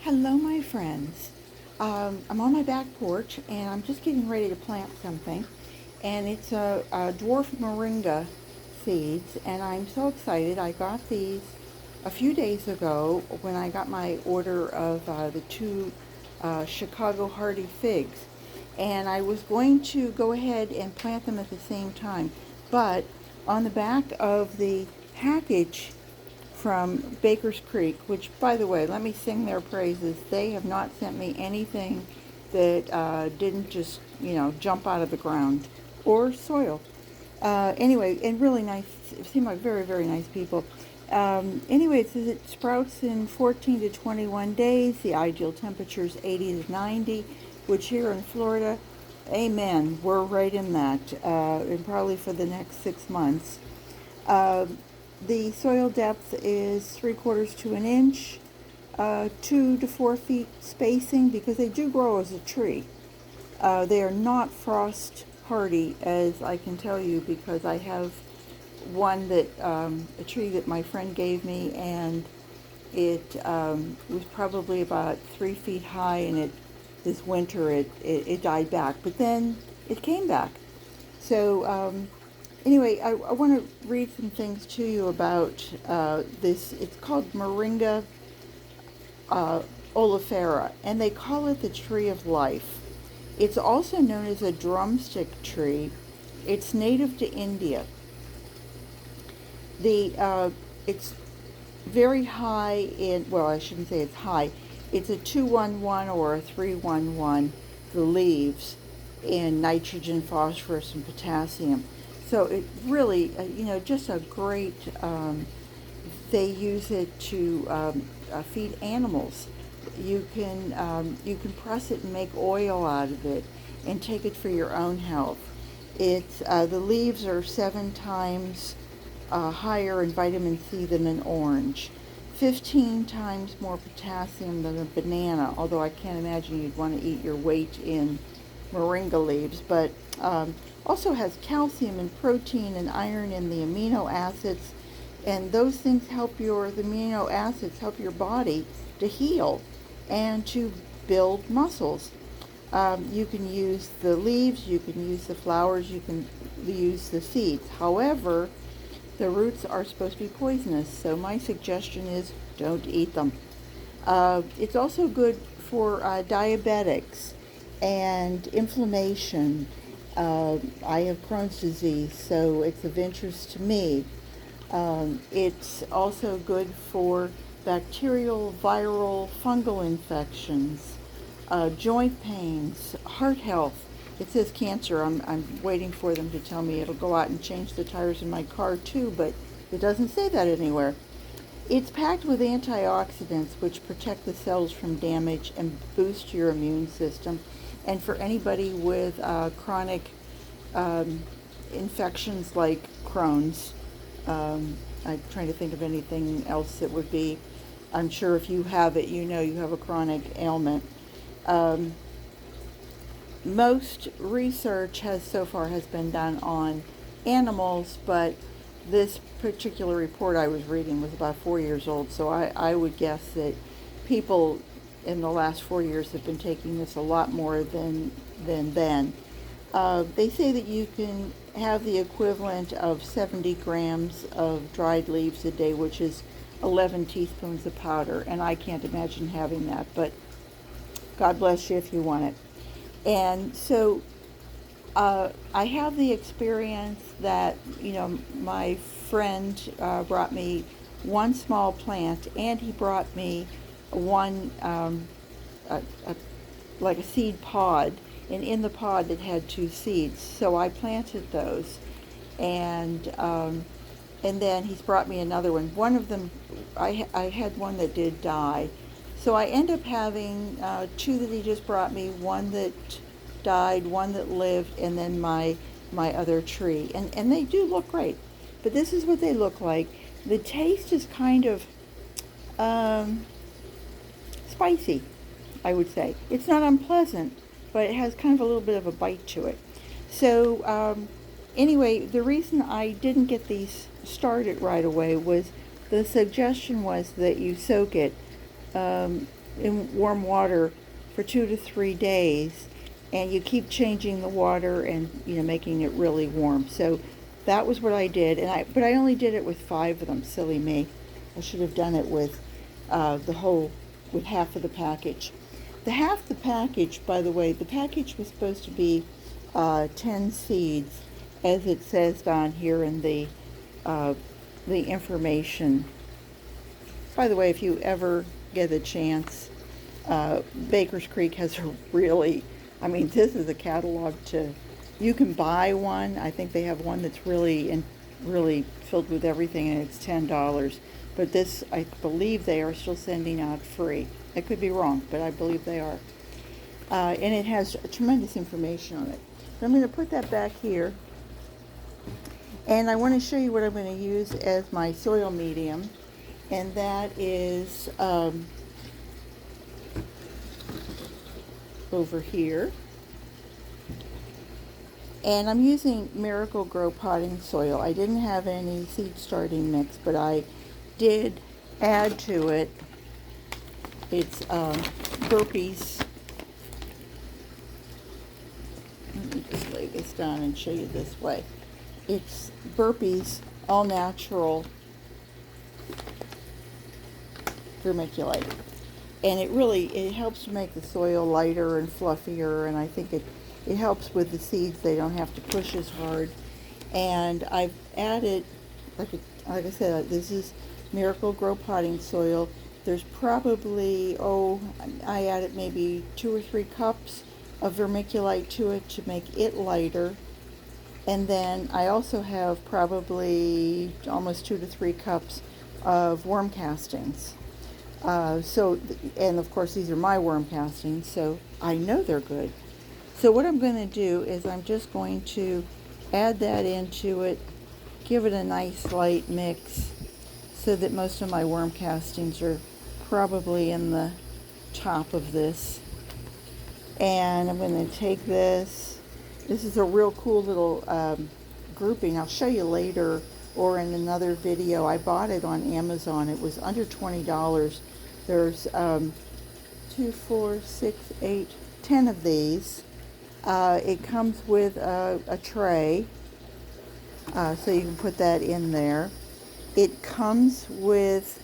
Hello, my friends. I'm on my back porch and I'm just getting ready to plant something. And it's a dwarf Moringa seeds, and I'm so excited. I got these a few days ago when I got my order of the two Chicago Hardy figs. And I was going to go ahead and plant them at the same time. But on the back of the package from Baker's Creek, which, by the way, let me sing their praises. They have not sent me anything that didn't just, jump out of the ground or soil. Anyway, and really nice, it seemed like very, very nice people. Anyway, it says it sprouts in 14 to 21 days. The ideal temperature is 80 to 90, which here in Florida, amen, we're right in that, and probably for the next 6 months. Uh, the soil depth is 3/4 to an inch, 2 to 4 feet spacing because they do grow as a tree. They are not frost hardy, as I can tell you, because I have one that a tree that my friend gave me, and it was probably about 3 feet high, and this winter it died back, but then it came back. So anyway, I want to read some things to you about this. It's called Moringa oleifera, and they call it the tree of life. It's also known as a drumstick tree. It's native to India. It's very high in, well, I shouldn't say it's high. It's a 211 or a 311, the leaves, in nitrogen, phosphorus, and potassium. So it really, just a great, they use it to feed animals. You can press it and make oil out of it and take it for your own health. It's the leaves are 7 times higher in vitamin C than an orange, 15 times more potassium than a banana, although I can't imagine you'd want to eat your weight in moringa leaves, but also has calcium and protein and iron in the amino acids, and those things the amino acids help your body to heal and to build muscles. You can use the leaves, you can use the flowers, you can use the seeds. However, the roots are supposed to be poisonous, so my suggestion is don't eat them. It's also good for diabetics and inflammation. I have Crohn's disease, so it's of interest to me. It's also good for bacterial, viral, fungal infections, joint pains, heart health. It says cancer. I'm waiting for them to tell me it'll go out and change the tires in my car too, but it doesn't say that anywhere. It's packed with antioxidants which protect the cells from damage and boost your immune system. And for anybody with chronic infections like Crohn's, I'm trying to think of anything else that would be, I'm sure if you have it, you have a chronic ailment. Most research so far has been done on animals, but this particular report I was reading was about 4 years old, so I would guess that people in the last 4 years have been taking this a lot more than then. They say that you can have the equivalent of 70 grams of dried leaves a day, which is 11 teaspoons of powder, and I can't imagine having that, but God bless you if you want it. And so I have the experience that, my friend brought me one small plant, and he brought me one, like a seed pod, and in the pod it had 2 seeds. So I planted those, and then he's brought me another one. One of them, I had one that did die. So I end up having 2 that he just brought me, one that died, one that lived, and then my other tree. And they do look great. But this is what they look like. The taste is kind of spicy, I would say. It's not unpleasant, but it has kind of a little bit of a bite to it. So anyway, the reason I didn't get these started right away was the suggestion was that you soak it in warm water for 2 to 3 days, and you keep changing the water and making it really warm. So that was what I did, but I only did it with 5 of them. Silly me! I should have done it with with half of the package. The half the package, by the way, the package was supposed to be 10 seeds, as it says down here in the information. By the way, if you ever get a chance, Baker's Creek has a really, this is a catalog you can buy one. I think they have one that's really filled with everything, and it's $10. But this, I believe they are still sending out free. I could be wrong, but I believe they are. And it has tremendous information on it. So I'm going to put that back here. And I want to show you what I'm going to use as my soil medium. And that is over here. And I'm using Miracle-Gro potting soil. I didn't have any seed starting mix, but I did add to it. It's Burpees. Let me just lay this down and show you this way. It's Burpees all natural vermiculite, and it helps to make the soil lighter and fluffier, and I think it helps with the seeds. They don't have to push as hard. And I've added, like I said, this is Miracle-Gro potting soil. There's probably, I added maybe 2 or 3 cups of vermiculite to it to make it lighter. And then I also have probably almost 2 to 3 cups of worm castings. And of course these are my worm castings, so I know they're good. So what I'm going to do is I'm just going to add that into it, give it a nice light mix, so that most of my worm castings are probably in the top of this. And I'm going to take this. This is a real cool little grouping. I'll show you later or in another video. I bought it on Amazon. It was under $20. There's 2, 4, 6, 8, 10 of these. It comes with a tray, so you can put that in there. It comes with,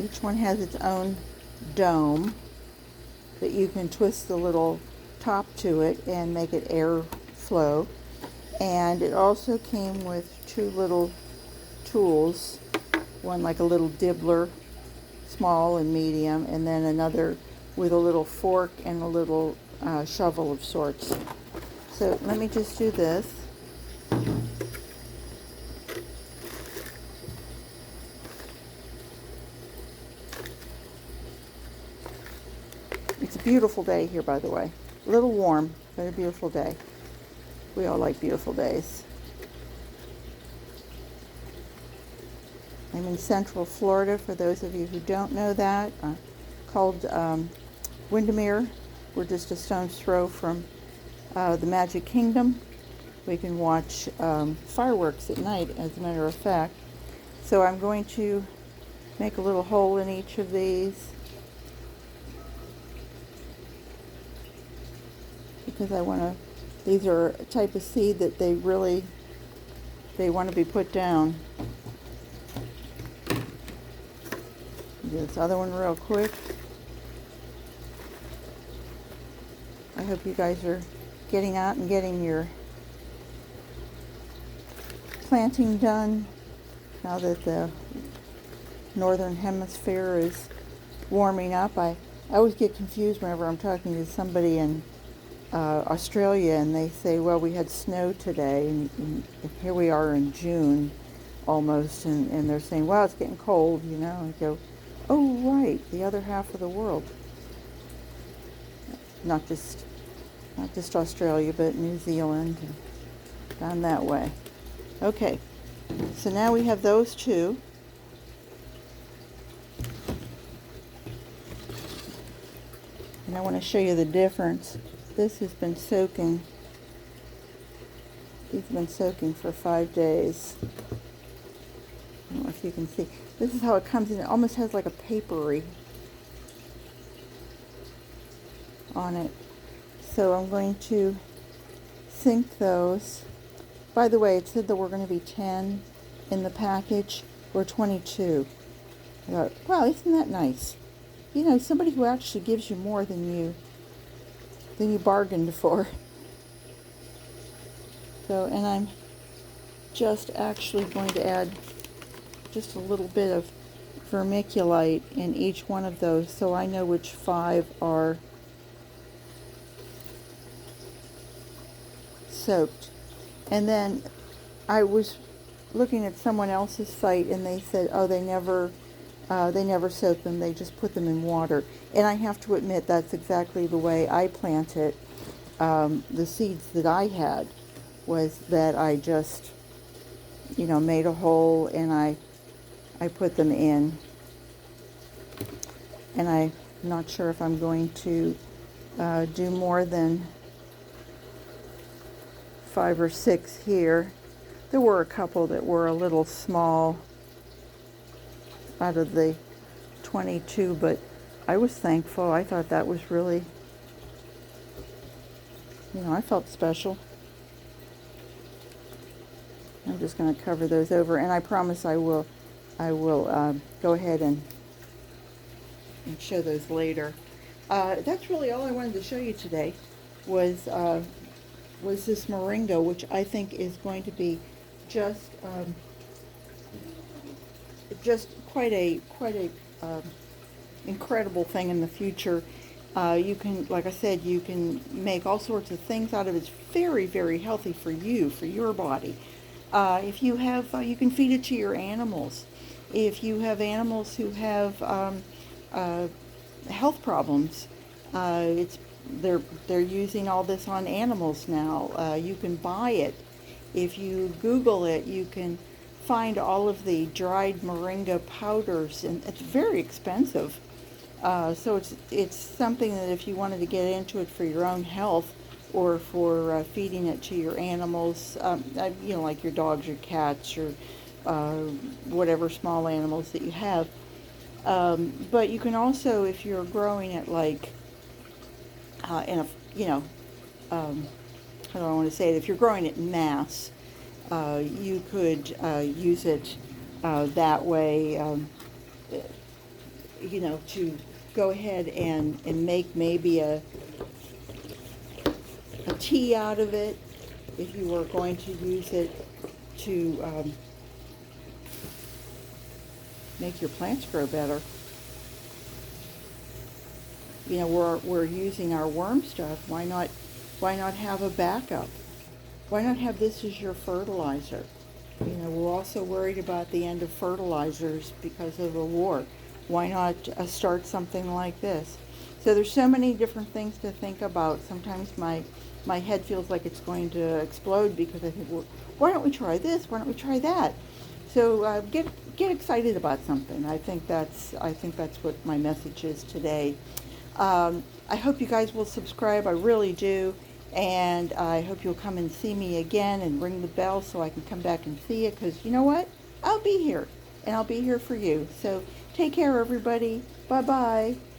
each one has its own dome that you can twist the little top to it and make it air flow. And it also came with 2 little tools, one like a little dibbler, small and medium, and then another with a little fork and a little shovel of sorts. So let me just do this. It's a beautiful day here, by the way. A little warm, but a beautiful day. We all like beautiful days. I'm in Central Florida, for those of you who don't know that, called Windermere. We're just a stone's throw from the Magic Kingdom. We can watch fireworks at night, as a matter of fact. So I'm going to make a little hole in each of these, because I want to, these are a type of seed that they want to be put down. Do this other one real quick. I hope you guys are getting out and getting your planting done now that the northern hemisphere is warming up. I always get confused whenever I'm talking to somebody in Australia and they say, well, we had snow today, and here we are in June almost, and they're saying, well, it's getting cold, you know. I go, oh, right, the other half of the world. Not just Australia, but New Zealand and down that way. Okay, so now we have those 2. And I want to show you the difference. This has been soaking. These have been soaking for 5 days. I don't know if so you can see. This is how it comes in. It almost has like a papery on it. So I'm going to sink those. By the way, it said there were going to be 10 in the package. We're 22. I thought, wow, isn't that nice? You know, somebody who actually gives you more than you bargained for. So, and I'm just actually going to add just a little bit of vermiculite in each one of those so I know which 5 are soaked. And then I was looking at someone else's site and they said, oh, they never soak them, they just put them in water. And I have to admit that's exactly the way I plant it. The seeds that I had was that I just, you know, made a hole and I put them in. And I'm not sure if I'm going to do more than 5 or 6 here. There were a couple that were a little small out of the 22, but I was thankful. I thought that was really, you know, I felt special. I'm just going to cover those over, and I promise I will go ahead and show those later. That's really all I wanted to show you today was this Moringa, which I think is going to be just quite a incredible thing in the future. You can, like I said, you can make all sorts of things out of it. It's very, very healthy for you, for your body. If you have, you can feed it to your animals. If you have animals who have health problems, they're using all this on animals now. You can buy it. If you Google it, you can find all of the dried moringa powders, and it's very expensive. So it's something that if you wanted to get into it for your own health or for feeding it to your animals, you know, like your dogs, your cats, your whatever small animals that you have. But you can also, if you're growing it like in a, you know, how do I want to say it? If you're growing it in mass, you could use it that way, you know, to go ahead and make maybe a tea out of it if you were going to use it to make your plants grow better. You know, we're using our worm stuff. Why not have a backup? Why not have this as your fertilizer? You know, we're also worried about the end of fertilizers because of the war. Why not start something like this? So there's so many different things to think about. Sometimes my head feels like it's going to explode because I think, well, why don't we try this? Why don't we try that? So get excited about something. I think that's what my message is today. I hope you guys will subscribe. I really do. And I hope you'll come and see me again and ring the bell so I can come back and see it, because you know what? I'll be here, and I'll be here for you. So take care, everybody. Bye-bye.